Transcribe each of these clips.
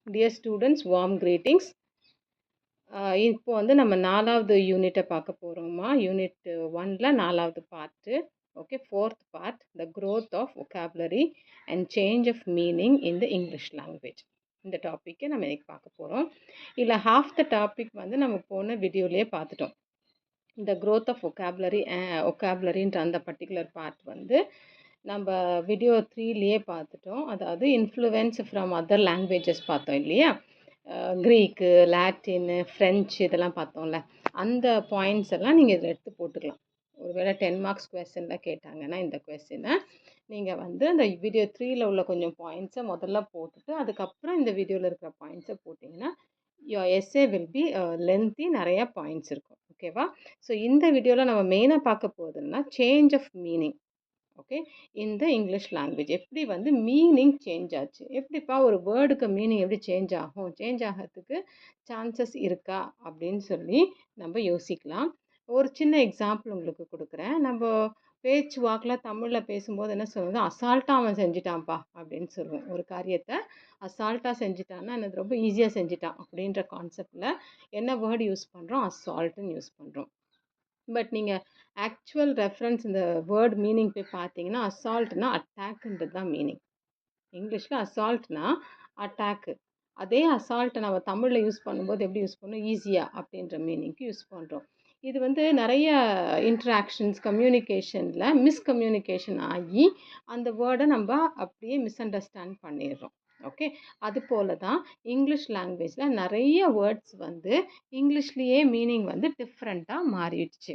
Dear students, warm greetings. இப்போ வந்து நம்ம 4வது யூனிட்டை பார்க்க போகிறோமா. யூனிட் 1ல 4வது part. Okay, 4th part, the growth of vocabulary and change of meaning in the English language. இந்த டாப்பிக்கை நம்ம இன்னைக்கு பார்க்க போகிறோம். இல்லை ஹாஃப் த டாபிக் வந்து நம்ம போன வீடியோலேயே பார்த்துட்டோம். இந்த growth ஆஃப் vocabularyன்ற அந்த பர்டிகுலர் பார்ட் வந்து நம்ம வீடியோ 3லேயே பார்த்துட்டோம். அதாவது இன்ஃப்ளூயன்ஸ் ஃப்ரம் அதர் லாங்குவேஜஸ் பார்த்தோம் இல்லையா. க்ரீக்கு, லாட்டின்னு, ஃப்ரெஞ்சு இதெல்லாம் பார்த்தோம்ல. அந்த பாயிண்ட்ஸ் எல்லாம் நீங்கள் இதில் எடுத்து போட்டுக்கலாம். ஒருவேளை 10 மார்க்ஸ் கொஸ்டினில் கேட்டாங்கன்னா இந்த கொஸ்டினை நீங்கள் வந்து அந்த வீடியோ 3ல் உள்ள கொஞ்சம் பாயிண்ட்ஸை முதல்ல போட்டுட்டு அதுக்கப்புறம் இந்த வீடியோவில் இருக்கிற பாயிண்ட்ஸை போட்டிங்கன்னா your essay will be lengthy, நிறைய பாயிண்ட்ஸ் இருக்கும். ஓகேவா? ஸோ இந்த வீடியோவில் நம்ம மெயினாக பார்க்க போகுதுன்னா சேஞ்ச் ஆஃப் மீனிங். ஓகே, இந்த இங்கிலீஷ் லாங்குவேஜ் எப்படி வந்து மீனிங் சேஞ்ச் ஆச்சு, எப்படிப்பா ஒரு வேர்டுக்கு மீனிங் எப்படி சேஞ்ச் ஆகும், சேஞ்ச் ஆகிறதுக்கு சான்சஸ் இருக்கா அப்படின்னு சொல்லி நம்ம யோசிக்கலாம். ஒரு சின்ன எக்ஸாம்பிள் உங்களுக்கு கொடுக்குறேன். நம்ம பேச்சு வாக்கில் தமிழில் பேசும்போது என்ன சொல்லுவது, அசால்ட்டாக அவன் செஞ்சிட்டான்ப்பா அப்படின்னு சொல்லுவோம். ஒரு காரியத்தை அசால்ட்டாக செஞ்சிட்டான்னா என்னது, ரொம்ப ஈஸியாக செஞ்சிட்டான் அப்படின்ற கான்செப்டில் என்ன வேர்டு யூஸ் பண்ணுறோம், அசால்ட்டுன்னு யூஸ் பண்ணுறோம். பட் நீங்கள் ஆக்சுவல் ரெஃபரன்ஸ் இந்த வேர்ட் மீனிங் போய் பார்த்தீங்கன்னா அசால்ட்னா அட்டாக்ன்றது தான் மீனிங். இங்கிலீஷில் அசால்ட்னா அட்டாக்கு. அதே அசால்ட்டை நம்ம தமிழில் யூஸ் பண்ணும்போது எப்படி யூஸ் பண்ணோம், ஈஸியாக அப்படின்ற மீனிங்க்கு யூஸ் பண்ணுறோம். இது வந்து நிறைய இன்ட்ராக்ஷன்ஸ் கம்யூனிகேஷனில் மிஸ்கம்யூனிகேஷன் ஆகி அந்த வேர்டை நம்ம அப்படியே மிஸ் அண்டர்ஸ்டாண்ட் பண்ணிடுறோம். ஓகே, அது போல தான் இங்கிலீஷ் லாங்குவேஜில் நிறைய வேர்ட்ஸ் வந்து இங்கிலீஷ்லேயே மீனிங் வந்து டிஃப்ரெண்ட்டாக மாறிடுச்சு.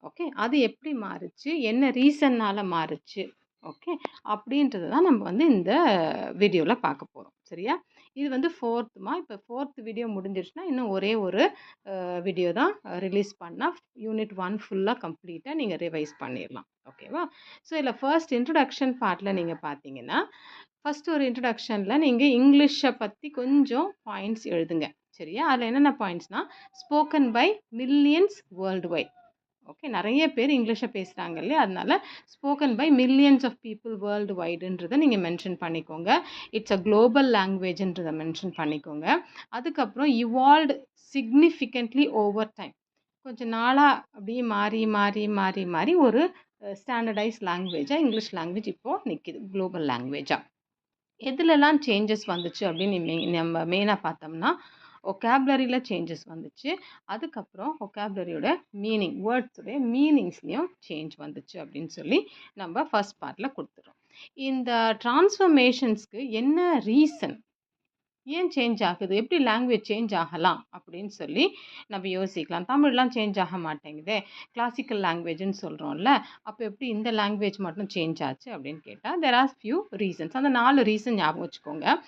ஓகே, அது எப்படி மாறுச்சு, என்ன ரீசன்னால் மாறுச்சு, ஓகே, அப்படின்றது தான் நம்ம வந்து இந்த வீடியோவில் பார்க்க போகிறோம். சரியா? இது வந்து 4th இப்போ 4th வீடியோ முடிஞ்சிருச்சுன்னா இன்னும் ஒரே ஒரு வீடியோ தான் ரிலீஸ் பண்ணால் யூனிட் 1 ஃபுல்லாக கம்ப்ளீட்டாக நீங்கள் ரிவைஸ் பண்ணிடலாம். ஓகேவா? ஸோ இதில் ஃபர்ஸ்ட் இன்ட்ரடக்ஷன் பார்ட்டில் நீங்கள் பார்த்தீங்கன்னா ஃபஸ்ட்டு ஒரு இன்ட்ரடக்ஷனில் நீங்கள் இங்கிலீஷை பற்றி கொஞ்சம் பாயிண்ட்ஸ் எழுதுங்க. சரியா? அதில் என்னென்ன பாயிண்ட்ஸ்னால், spoken by millions world wide. Okay, நிறைய பேர் இங்கிலீஷை பேசுகிறாங்க இல்லையா, அதனால spoken by millions of people world வைடுன்றதை நீங்கள் மென்ஷன் பண்ணிக்கோங்க. இட்ஸ் அ குளோபல் லாங்குவேஜ்ன்றதை மென்ஷன் பண்ணிக்கோங்க. அதுக்கப்புறம் இவால்வ்டு சிக்னிஃபிகண்ட்லி ஓவர் டைம், கொஞ்சம் நாளாக அப்படியே மாறி மாறி மாறி மாறி ஒரு ஸ்டாண்டர்டைஸ் லாங்குவேஜாக இங்கிலீஷ் லாங்குவேஜ் இப்போது நிற்கிது, குளோபல் லாங்குவேஜாக. எதுலலாம் சேஞ்சஸ் வந்துச்சு அப்படின்னு நம்ம மெயினாக பார்த்தோம்னா ஒகாபுலரியில் சேஞ்சஸ் வந்துச்சு. அதுக்கப்புறம் ஒகாபுலரியோட மீனிங், வேர்ட்ஸுடைய மீனிங்ஸ்லேயும் சேஞ்ச் வந்துச்சு அப்படின்னு சொல்லி நம்ம ஃபர்ஸ்ட் பார்ட்டில் கொடுத்துறோம். இந்த டிரான்ஸ்ஃபர்மேஷன்ஸ்க்கு என்ன ரீசன், ஏன் சேஞ்ச் ஆகுது, எப்படி லாங்குவேஜ் சேஞ்ச் ஆகலாம் அப்படின்னு சொல்லி நம்ம யோசிக்கலாம். தமிழ்லாம் சேஞ்ச் ஆக மாட்டேங்குதே, கிளாசிக்கல் லாங்குவேஜ்னு சொல்கிறோம்ல, அப்போ எப்படி இந்த லாங்குவேஜ் மட்டும் சேஞ்ச் ஆச்சு அப்படின்னு கேட்டால் தெர் ஆர் ஃபியூ ரீசன்ஸ். அந்த 4 ரீசன் ஞாபகம் வச்சுக்கோங்க.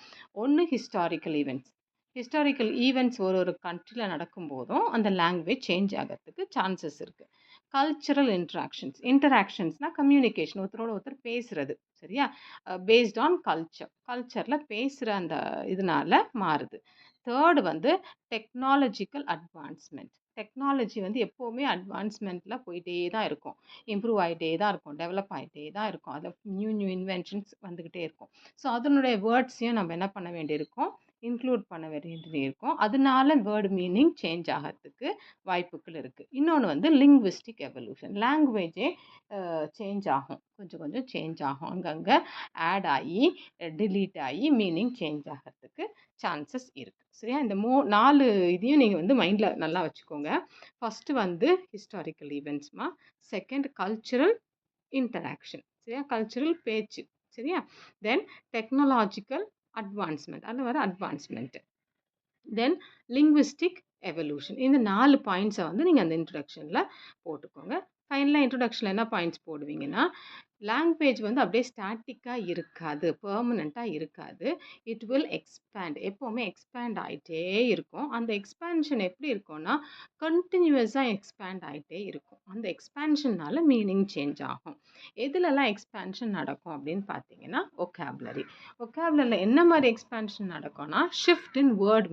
ஒன்று, ஹிஸ்டாரிக்கல் ஈவெண்ட்ஸ். ஹிஸ்டாரிக்கல் ஈவெண்ட்ஸ் ஒரு கண்ட்ரியில் நடக்கும்போதும் அந்த லாங்குவேஜ் சேஞ்ச் ஆகிறதுக்கு சான்சஸ் இருக்குது. கல்ச்சுரல் இன்டராக்ஷன்ஸ்னால் கம்யூனிகேஷன், ஒருத்தரோட ஒருத்தர் பேசுகிறது. சரியா? பேஸ்ட் ஆன் கல்ச்சரில் பேசுகிற அந்த இதனால மாறுது. தேர்டு வந்து டெக்னாலஜிக்கல் அட்வான்ஸ்மெண்ட். டெக்னாலஜி வந்து எப்போவுமே அட்வான்ஸ்மெண்ட்டில் போயிட்டே தான் இருக்கும், இம்ப்ரூவ் ஆகிட்டே தான் இருக்கும், டெவலப் ஆகிட்டே தான் இருக்கும், அதில் நியூ இன்வென்ஷன்ஸ் வந்துக்கிட்டே இருக்கும். ஸோ அதனுடைய வேர்ட்ஸையும் நம்ம என்ன பண்ண வேண்டியிருக்கோம், இன்க்ளூட் பண்ண வேண்டியது இருக்கும். அதனால வேர்டு மீனிங் சேஞ்ச் ஆகிறதுக்கு வாய்ப்புகள் இருக்குது. இன்னொன்று வந்து லிங்குவிஸ்டிக் எவல்யூஷன். லாங்குவேஜே சேஞ்ச் ஆகும், கொஞ்சம் கொஞ்சம் சேஞ்ச் ஆகும், அங்கங்கே ஆட் ஆகி டிலீட் ஆகி மீனிங் சேஞ்ச் ஆகிறதுக்கு சான்சஸ் இருக்குது. சரியா? இந்த 4 இதையும் நீங்கள் வந்து மைண்டில் நல்லா வச்சுக்கோங்க. ஃபஸ்ட்டு வந்து ஹிஸ்டாரிக்கல் ஈவெண்ட்ஸ்மா, செகண்ட் கல்ச்சுரல் இன்டராக்ஷன், சரியா, கல்ச்சுரல் பேச்சு, சரியா, தென் டெக்னாலஜிக்கல் அட்வான்ஸ்மெண்ட், அதில் வர அட்வான்ஸ்மெண்ட்டு, தென் லிங்குவிஸ்டிக் எவல்யூஷன். இந்த 4 பாயிண்ட்ஸை வந்து நீங்கள் அந்த இன்ட்ரடக்ஷனில் போட்டுக்கோங்க. ஃபைனலாக இன்ட்ரடக்ஷனில் என்ன பாயிண்ட்ஸ் போடுவீங்கன்னா, லாங்குவேஜ் வந்து அப்படியே ஸ்டாட்டிக்காக இருக்காது, பெர்மனண்ட்டாக இருக்காது. இட் வில் எக்ஸ்பேண்ட், எப்போவுமே எக்ஸ்பேண்ட் ஆகிட்டே இருக்கும். அந்த எக்ஸ்பேன்ஷன் எப்படி இருக்கும்னா கண்டினியூஸாக எக்ஸ்பேண்ட் ஆகிட்டே இருக்கும். அந்த எக்ஸ்பேன்ஷனால் மீனிங் சேஞ்ச் ஆகும். எதுலலாம் எக்ஸ்பேன்ஷன் நடக்கும் அப்படின்னு பார்த்தீங்கன்னா ஒகாபுலரியில் என்ன மாதிரி எக்ஸ்பேன்ஷன் நடக்கும்னா shift in word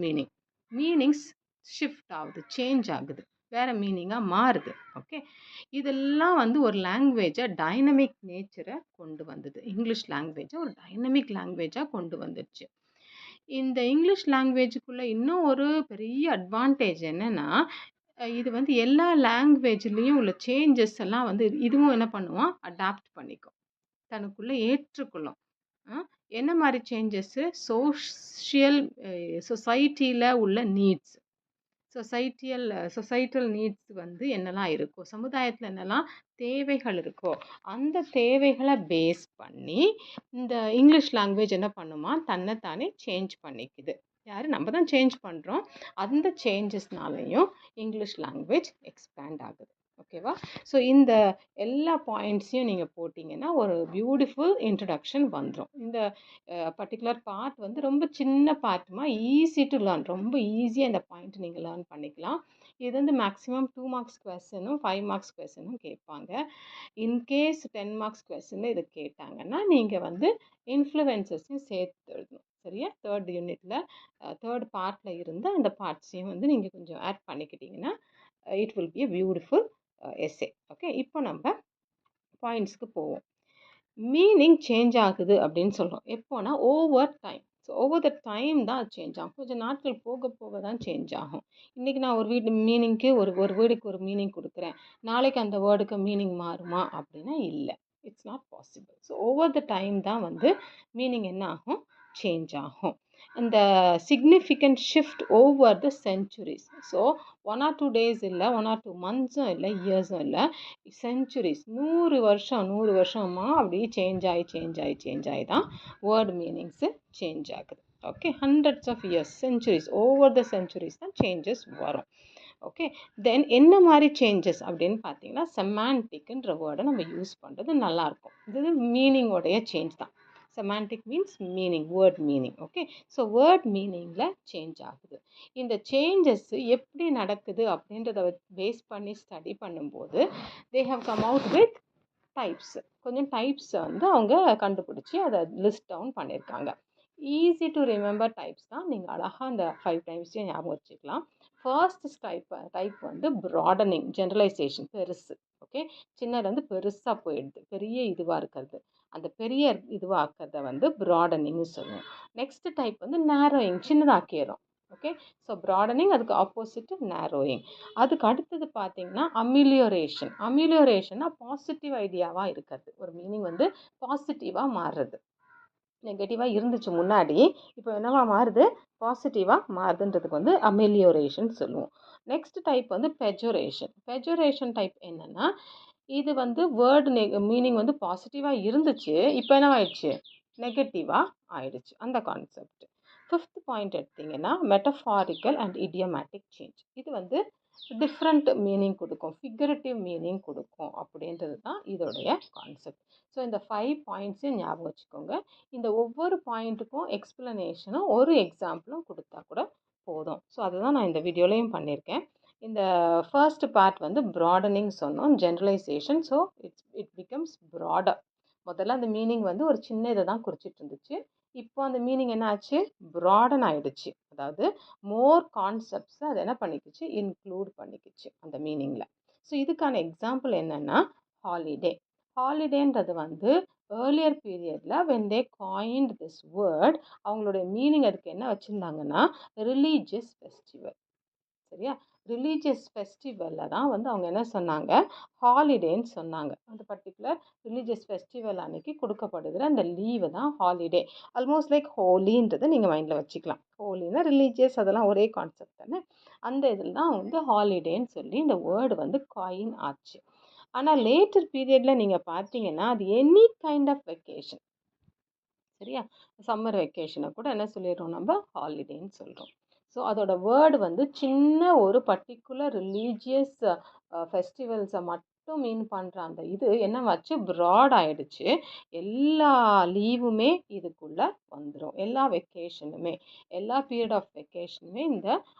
meanings shift ஆகுது, சேஞ்ச் ஆகுது, வேறு மீனிங்காக மாறுது. ஓகே, இதெல்லாம் வந்து ஒரு லாங்குவேஜை டைனமிக் நேச்சரை கொண்டு வந்தது. இங்கிலீஷ் லாங்குவேஜை ஒரு டைனமிக் லாங்குவேஜாக கொண்டு வந்துடுச்சு. இந்த இங்கிலீஷ் லாங்குவேஜுக்குள்ள இன்னும் ஒரு பெரிய அட்வான்டேஜ் என்னன்னா, இது வந்து எல்லா லாங்குவேஜ்லயும் உள்ள சேஞ்சஸ் எல்லாம் வந்து இதுவும் என்ன பண்ணுவான்? அடாப்ட் பண்ணிக்கும். தனக்குள்ள ஏற்றுக்கொள்ளும். அ என்ன மாரி சேஞ்சஸ்ஸு? சோஷியல் சொசைட்டில உள்ள நீட்ஸ். சொசைட்டல் நீட்ஸ் வந்து என்னலாம் இருக்கோ, சமுதாயத்தில என்னலாம் தேவைகள் இருக்கோ, அந்த தேவைகள பேஸ் பண்ணி இந்த இங்கிலீஷ் லாங்குவேஜ் என்ன பண்ணுமா, தன்ன தானே சேஞ்ச் பண்ணிக்குது. யாரு? நம்ம தான் சேஞ்ச் பண்றோம். அந்த சேஞ்சஸ்னாலயும் இங்கிலீஷ் லாங்குவேஜ் எக்ஸ்பேண்ட் ஆகுது. ஓகேவா? ஸோ இந்த எல்லா பாயிண்ட்ஸையும் நீங்க போட்டீங்கன்னா, ஒரு பியூட்டிஃபுல் இன்ட்ரோடக்ஷன் வந்துரும். இந்த பர்ட்டிகுலர் பார்ட் வந்து ரொம்ப சின்ன பார்ட்மா, ஈஸி டு லேர்ன். ரொம்ப ஈஸியா இந்த பாயிண்ட் நீங்க லேர்ன் பண்ணிக்கலாம். இது வந்து மேக்ஸிமம் 2 மார்க்ஸ் கொஸ்டினும், 5 மார்க்ஸ் கொஸ்டினும் கேட்பாங்க. இன்கேஸ் 10 மார்க்ஸ் கொஸ்டின்ல இது கேட்டாங்கன்னா, நீங்க வந்து இன்ஃப்ளூயன்சஸையும் சேர்த்து எழுதணும். சரியா? 3 யூனிட்ல 3 பார்ட்ல இருந்து அந்த பார்ட்ஸையும் வந்து நீங்க கொஞ்சம் ஆட் பண்ணிக்கிட்டீங்கன்னா, it will be a beautiful essay. Okay. இப்போ நம்ம பாயிண்ட்ஸ்க்கு போவோம். மீனிங் சேஞ்ச் ஆகுது அப்படின்னு சொல்றோம். எப்போனா over time. So over the time தான் அது சேஞ்ச் ஆகும். கொஞ்சம் நாட்கள் போக போக தான் சேஞ்ச் ஆகும். இன்னைக்கு நான் ஒரு மீனிங்க்கு ஒரு ஒரு வேர்டுக்கு ஒரு மீனிங் குடுக்குறேன். நாளைக்கு அந்த வேர்டுக்கு மீனிங் மாறுமா? அப்படின்னா இல்ல. It's not possible. So over the time தான் வந்து மீனிங் என்ன ஆகும்? சேஞ்ச் ஆகும். இந்த significant shift over the centuries. So 1 or 2 days இல்ல, 1 or 2 மந்த்ஸும் இல்ல, இயர்ஸும் இல்ல. சென்ச்சுரிஸ் 100 வருஷமா அப்படியே சேஞ்ச் ஆகி தான் வேர்ட் மீனிங்ஸு சேஞ்ச் ஆகுது. Okay. Hundreds of years, centuries, over the centuries தான் சேஞ்சஸ் வரும். ஓகே. தென் என்ன மாதிரி சேஞ்சஸ் அப்படின்னு பார்த்தீங்கன்னா, செமான்டிக்ன்ற வேர்டை நம்ம யூஸ் பண்ணுறது நல்லாயிருக்கும். இது மீனிங்கோடைய சேஞ்ச் தான். Semantic means meaning, word meaning. Okay. So word மீனிங்கில் சேஞ்ச் ஆகுது. இந்த சேஞ்சஸ் எப்படி நடக்குது அப்படின்றத பேஸ் பண்ணி ஸ்டடி பண்ணும்போது they have come out with types. கொஞ்சம் டைப்ஸ் வந்து அவங்க கண்டுபிடிச்சி அதை லிஸ்ட் டவுன் பண்ணியிருக்காங்க. ஈஸி டு ரிமெம்பர் டைப்ஸ் தான். நீங்கள் அழகாக அந்த 5 டைப்ஸையும் ஞாபகம் வச்சுக்கலாம். ஃபர்ஸ்ட் டைப் வந்து ப்ராடனிங், ஜென்ரலைசேஷன், பெருசு. ஓகே. சின்னதுலேருந்து பெருசாக போயிடுது, பெரிய இதுவாக இருக்கிறது. அந்த பெரிய இதுவாக ஆக்கிறத வந்து ப்ராடனிங்னு சொல்லுவோம். நெக்ஸ்ட் டைப் வந்து நேரோயிங், சின்னதாக்கிடும். ஓகே. ஸோ ப்ராடனிங், அதுக்கு ஆப்போசிட் நேரோயிங். அதுக்கு அடுத்தது பார்த்தீங்கன்னா அமிலியோரேஷன். அமிலியோரேஷன்னா பாசிட்டிவ் ஐடியாவாக இருக்கிறது. ஒரு மீனிங் வந்து பாசிட்டிவாக மாறுறது. நெகட்டிவாக இருந்துச்சு முன்னாடி, இப்போ என்னவா மாறுது? பாசிட்டிவாக மாறுதுன்றதுக்கு வந்து அமிலியோரேஷன் சொல்லுவோம். நெக்ஸ்ட் டைப் வந்து பெஜோரேஷன். பெஜோரேஷன் டைப் என்னன்னா, இது வந்து வேர்டு மீனிங் வந்து பாசிட்டிவாக இருந்துச்சு, இப்போ என்னவாயிடுச்சு? நெகட்டிவாக ஆயிடுச்சு. அந்த கான்செப்ட். ஃபிஃப்த் பாயிண்ட் எடுத்தீங்கன்னா மெட்டஃபாரிக்கல் அண்ட் இடியமேட்டிக் சேஞ்ச். இது வந்து டிஃப்ரெண்ட் மீனிங் கொடுக்கும், ஃபிகரேட்டிவ் மீனிங் கொடுக்கும் அப்படின்றது தான் இதோடைய கான்செப்ட். ஸோ இந்த 5 பாயிண்ட்ஸையும் ஞாபகம் வச்சுக்கோங்க. இந்த ஒவ்வொரு பாயிண்ட்டுக்கும் எக்ஸ்ப்ளனேஷனும் ஒரு எக்ஸாம்பிளும் கொடுத்தா கூட போதும். ஸோ அதுதான் நான் இந்த வீடியோலையும் பண்ணியிருக்கேன். இந்த ஃபர்ஸ்ட் பார்ட் வந்து ப்ராடனிங் சொன்னோம், generalisation. So it becomes broader. முதல்ல அந்த மீனிங் வந்து ஒரு சின்ன இதை தான் குறிச்சிட்டு இருந்துச்சு. இப்போ அந்த மீனிங் என்ன ஆச்சு? ப்ராடன் ஆயிடுச்சு. அதாவது மோர் கான்செப்ட்ஸை அது என்ன பண்ணிக்கிச்சு? இன்க்ளூட் பண்ணிக்கிச்சு அந்த மீனிங்கில். ஸோ இதுக்கான எக்ஸாம்பிள் என்னென்னா ஹாலிடே. ஹாலிடேன்றது வந்து ஏர்லியர் பீரியடில் when they coined this word, அவங்களுடைய மீனிங் அதுக்கு என்ன வச்சுருந்தாங்கன்னா ரிலீஜியஸ் ஃபெஸ்டிவல். சரியா? ரிலீஜியஸ் ஃபெஸ்டிவலில் தான் வந்து அவங்க என்ன சொன்னாங்க? ஹாலிடேன்னு சொன்னாங்க. அந்த பர்டிகுலர் ரிலீஜியஸ் ஃபெஸ்டிவல் அன்னைக்கு கொடுக்கப்படுகிற அந்த லீவு தான் ஹாலிடே. ஆல்மோஸ்ட் லைக் ஹோலின்றதை நீங்கள் மைண்டில் வச்சுக்கலாம். ஹோலினா ரிலீஜியஸ், அதெல்லாம் ஒரே கான்செப்ட் தானே. அந்த இதில் தான் வந்து ஹாலிடேன்னு சொல்லி இந்த வேர்டு வந்து காயின் ஆச்சு. ஆனால் லேட்டர் பீரியடில் நீங்கள் பார்த்தீங்கன்னா அது எனி கைண்ட் ஆஃப் வெக்கேஷன். சரியா? சம்மர் வெக்கேஷனை கூட என்ன சொல்லிடுறோம்? நம்ம ஹாலிடேன்னு சொல்கிறோம். ஸோ அதோட வேர்டு வந்து சின்ன ஒரு பர்டிகுலர் ரிலீஜியஸ் ஃபெஸ்டிவல்ஸை மட்டும் மீன் பண்ணுற அந்த இது என்னவாச்சு? ப்ராட் ஆகிடுச்சு. எல்லா லீவுமே இதுக்குள்ளே வந்துடும். எல்லா வெக்கேஷனுமே, எல்லா பீரியட் ஆஃப் வெக்கேஷனுமே இந்த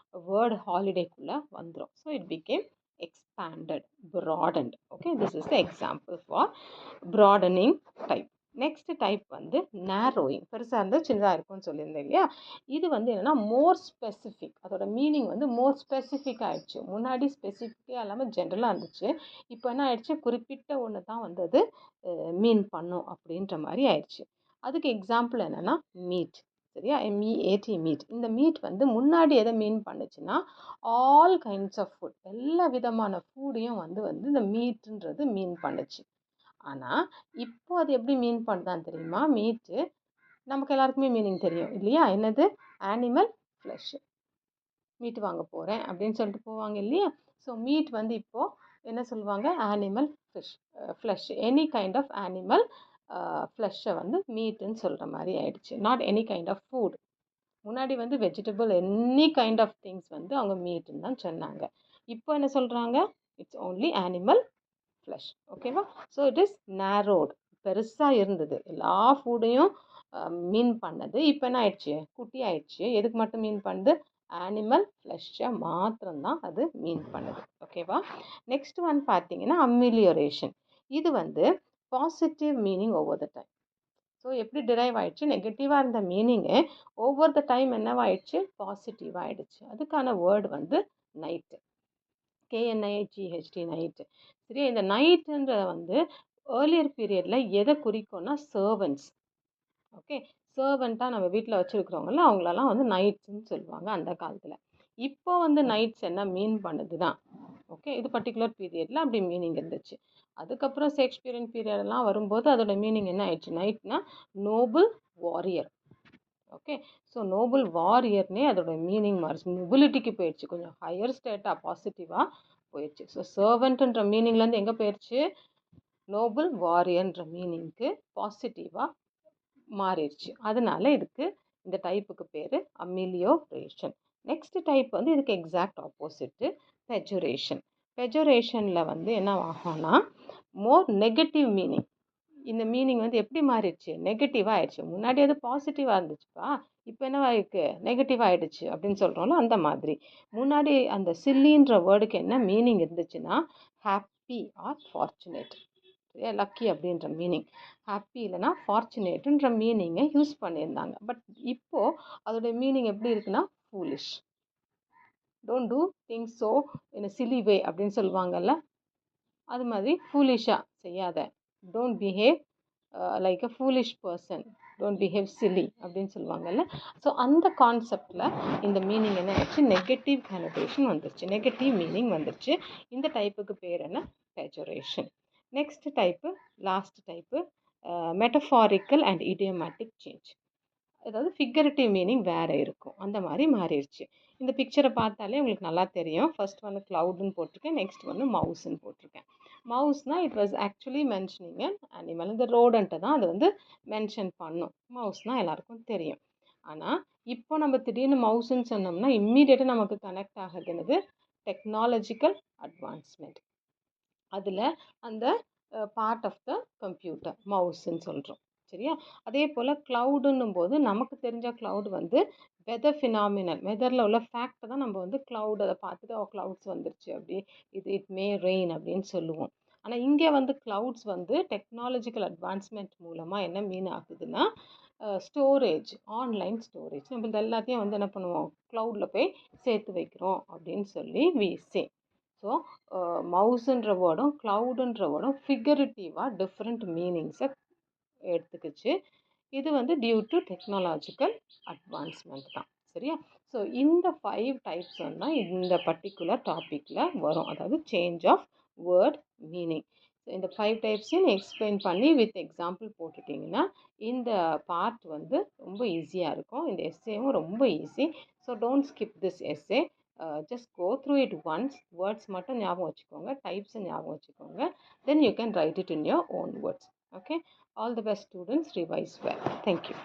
வேர்டு ஹாலிடேக்குள்ளே வந்துடும். So it became expanded, broadened. Okay, this is the example for broadening type. Next type வந்து நேரோயிங். பெருசாக இருந்தால் சின்னதாக இருக்கும்னு சொல்லியிருந்தேன் இல்லையா? இது வந்து என்னென்னா மோர் ஸ்பெசிஃபிக். அதோட மீனிங் வந்து மோர் ஸ்பெசிஃபிக் ஆகிடுச்சு. முன்னாடி ஸ்பெசிஃபிக்காக இல்லாமல் ஜென்ரலாக இருந்துச்சு. இப்போ என்ன ஆயிடுச்சு? குறிப்பிட்ட ஒன்று தான் வந்து அது மீன் பண்ணும் அப்படின்ற மாதிரி ஆயிடுச்சு. அதுக்கு எக்ஸாம்பிள் என்னென்னா மீட். சரியா? MEAT meet. இந்த மீட் வந்து முன்னாடி எதை மீன் பண்ணுச்சுன்னா ஆல் கைண்ட்ஸ் ஆஃப் ஃபுட், எல்லா விதமான ஃபுட்டையும் வந்து வந்து இந்த மீட்ன்றது மீன் பண்ணுச்சு. ஆனால் இப்போ அது எப்படி மீன் பண்ணுதான் தெரியுமா? மீட்டு நமக்கு எல்லாருக்குமே மீனிங் தெரியும் இல்லையா? என்னது? Animal flush. மீட் வாங்க போகிறேன் அப்படின்னு சொல்லிட்டு போவாங்க இல்லையா? ஸோ மீட் வந்து இப்போது என்ன சொல்லுவாங்க? Animal flesh, any kind of animal ஃப்ளஷ்ஷை வந்து மீட்டுன்னு சொல்கிற மாதிரி ஆயிடுச்சு. Not any kind of food. முன்னாடி வந்து vegetable any kind of things வந்து அவங்க மீட்டுன்னு தான் சொன்னாங்க. இப்போ என்ன சொல்கிறாங்க? It's only animal flesh. ஓகேவா? So it is narrowed. பெருசாக இருந்தது, எல்லா ஃபுட்டையும் மீன் பண்ணது. இப்போ என்ன ஆயிடுச்சு? குட்டி ஆயிடுச்சு. எதுக்கு மட்டும் மீன் பண்ணுது? ஆனிமல் ஃப்ளஷ்ஷை மாத்திரம்தான் அது மீன் பண்ணுது. ஓகேவா? நெக்ஸ்ட் ஒன் பார்த்தீங்கன்னா அமிலியோரேஷன். இது வந்து positive meaning over the time. So எப்படி டிரைவ் ஆகிடுச்சு? நெகட்டிவாக இருந்த மீனிங்கு ஓவர் த டைம் என்னவாயிடுச்சு? பாசிட்டிவாக ஆகிடுச்சு. அதுக்கான வேர்டு வந்து நைட்டு. KNIGHT, night. சரியா? இந்த நைட்டுன்றத வந்து ஏர்லியர் பீரியடில் எதை குறிக்கும்னா சர்வன்ட்ஸ். ஓகே, சர்வெண்ட்டாக நம்ம வீட்டில் வச்சுருக்கிறவங்கள அவங்களெல்லாம் வந்து நைட்ஸ்ன்னு சொல்லுவாங்க அந்த காலத்தில். இப்போ வந்து நைட்ஸ் என்ன மீன் பண்ணுது தான். ஓகே, இது பர்டிகுலர் பீரியடில் அப்படி மீனிங் இருந்துச்சு. அதுக்கப்புறம் ஷேக்ஸ்பியரின் பீரியடெல்லாம் வரும்போது அதோட மீனிங் என்ன ஆயிடுச்சு? நைட்னா noble warrior. Okay, so noble வாரியர்னே அதோட மீனிங் மாறிச்சு. நொபிலிட்டிக்கு போயிடுச்சு, கொஞ்சம் ஹையர் ஸ்டேட்டாக பாசிட்டிவாக போயிடுச்சு. ஸோ சர்வெண்ட்டுன்ற மீனிங்லேருந்து எங்கே போயிடுச்சு? நோபல் வாரியர்ன்ற மீனிங்க்கு பாசிட்டிவாக மாறிடுச்சு. அதனால இதுக்கு இந்த டைப்புக்கு பேர் அமிலியோரேஷன். நெக்ஸ்ட் டைப் வந்து இதுக்கு எக்ஸாக்ட் ஆப்போசிட்டு பெஜுரேஷன். பெஜுரேஷனில் வந்து என்ன ஆகும்னா மோர் நெகட்டிவ் மீனிங். இந்த மீனிங் வந்து எப்படி மாறிடுச்சு? நெகட்டிவாக ஆயிடுச்சு. முன்னாடி அது பாசிட்டிவாக இருந்துச்சுப்பா, இப்போ என்னவா இருக்கு? நெகட்டிவ் ஆகிடுச்சு அப்படின்னு சொல்கிறோம்ல, அந்த மாதிரி. முன்னாடி அந்த சில்லின்ற வேர்டுக்கு என்ன மீனிங் இருந்துச்சுன்னா ஹாப்பி ஆர் ஃபார்ச்சுனேட், லக்கி அப்படின்ற மீனிங். ஹாப்பி இல்லைனா ஃபார்ச்சுனேட்டுன்ற மீனிங்கை யூஸ் பண்ணியிருந்தாங்க. பட் இப்போது அதோடைய மீனிங் எப்படி இருக்குன்னா foolish. Don't do things so in silly way அப்படின்னு சொல்லுவாங்கல்ல, அது மாதிரி ஃபூலிஷாக செய்யாத. Don't behave like a foolish person, don't behave silly அப்படின்னு சொல்லுவாங்கல்ல. ஸோ அந்த கான்செப்டில் இந்த மீனிங் என்ன ஆச்சு? நெகட்டிவ் கனோட்டேஷன் வந்துருச்சு, நெகட்டிவ் மீனிங் வந்துருச்சு. இந்த டைப்புக்கு பேர் என்ன? Pejoration. Next type, last type, metaphorical and idiomatic change. அதாவது ஃபிகரேட்டிவ் மீனிங் வேறு இருக்கும், அந்த மாதிரி மாறிடுச்சு. இந்த பிக்சரை பார்த்தாலே உங்களுக்கு நல்லா தெரியும். ஃபர்ஸ்ட் வந்து க்ளவுடுன்னு போட்டிருக்கேன், நெக்ஸ்ட் வந்து மவுஸ்ன்னு போட்டிருக்கேன். மவுஸ்னால் it was actually mentioning an animal. இந்த ரோடன்ட்டை தான் அது வந்து மென்ஷன் பண்ணும். மவுஸ்னால் எல்லாருக்கும் தெரியும். ஆனால் இப்போ நம்ம திடீர்னு மவுஸ்ன்னு சொன்னோம்னா இம்மீடியட்டாக நமக்கு கனெக்ட் ஆகுதுன்னு டெக்னாலஜிக்கல் அட்வான்ஸ்மெண்ட். அதில் அந்த பார்ட் ஆஃப் த கம்ப்யூட்டர் மவுஸ்ன்னு சொல்கிறோம். சரியா? அதே போல் க்ளவுடுன்னும் போது நமக்கு தெரிஞ்ச க்ளவுட் வந்து வெதர் ஃபினாமினல், வெதரில் உள்ள ஃபேக்டை தான் நம்ம வந்து க்ளவுட் அதை பார்த்துட்டு க்ளவுட்ஸ் வந்துருச்சு அப்படி, இட் மே ரெயின் அப்படின்னு சொல்லுவோம். ஆனால் இங்கே வந்து க்ளவுட்ஸ் வந்து டெக்னாலஜிக்கல் அட்வான்ஸ்மெண்ட் மூலமாக என்ன மீன் ஆகுதுன்னா ஸ்டோரேஜ், ஆன்லைன் ஸ்டோரேஜ். நம்ம இது எல்லாத்தையும் வந்து என்ன பண்ணுவோம்? க்ளவுடில் போய் சேர்த்து வைக்கிறோம் அப்படின்னு சொல்லி வி சே. ஸோ மவுஸுன்ற வேர்டும் க்ளவுடுன்ற வேர்டும் ஃபிகரேட்டிவாக டிஃப்ரெண்ட் மீனிங்ஸை எடுத்துக்கிச்சு. இது வந்து டியூ டு டெக்னாலஜிக்கல் அட்வான்ஸ்மெண்ட் தான். சரியா? ஸோ இந்த 5 டைப்ஸ் தான் இந்த பர்டிகுலர் டாப்பிக்கில் வரும், அதாவது சேஞ்ச் ஆஃப் வேர்ட் மீனிங். இந்த 5 டைப்ஸையும் எக்ஸ்பிளைன் பண்ணி வித் எக்ஸாம்பிள் போட்டுட்டிங்கன்னா இந்த பார்ட் வந்து ரொம்ப ஈஸியாக இருக்கும். இந்த எஸ்ஸேவும் ரொம்ப easy. So don't skip this essay. Just go through it once. Words மட்டும் ஞாபகம் வச்சுக்கோங்க, டைப்ஸை ஞாபகம் வச்சுக்கோங்க. Then you can write it in your own words. Okay, all the best students, revise well. Thank you.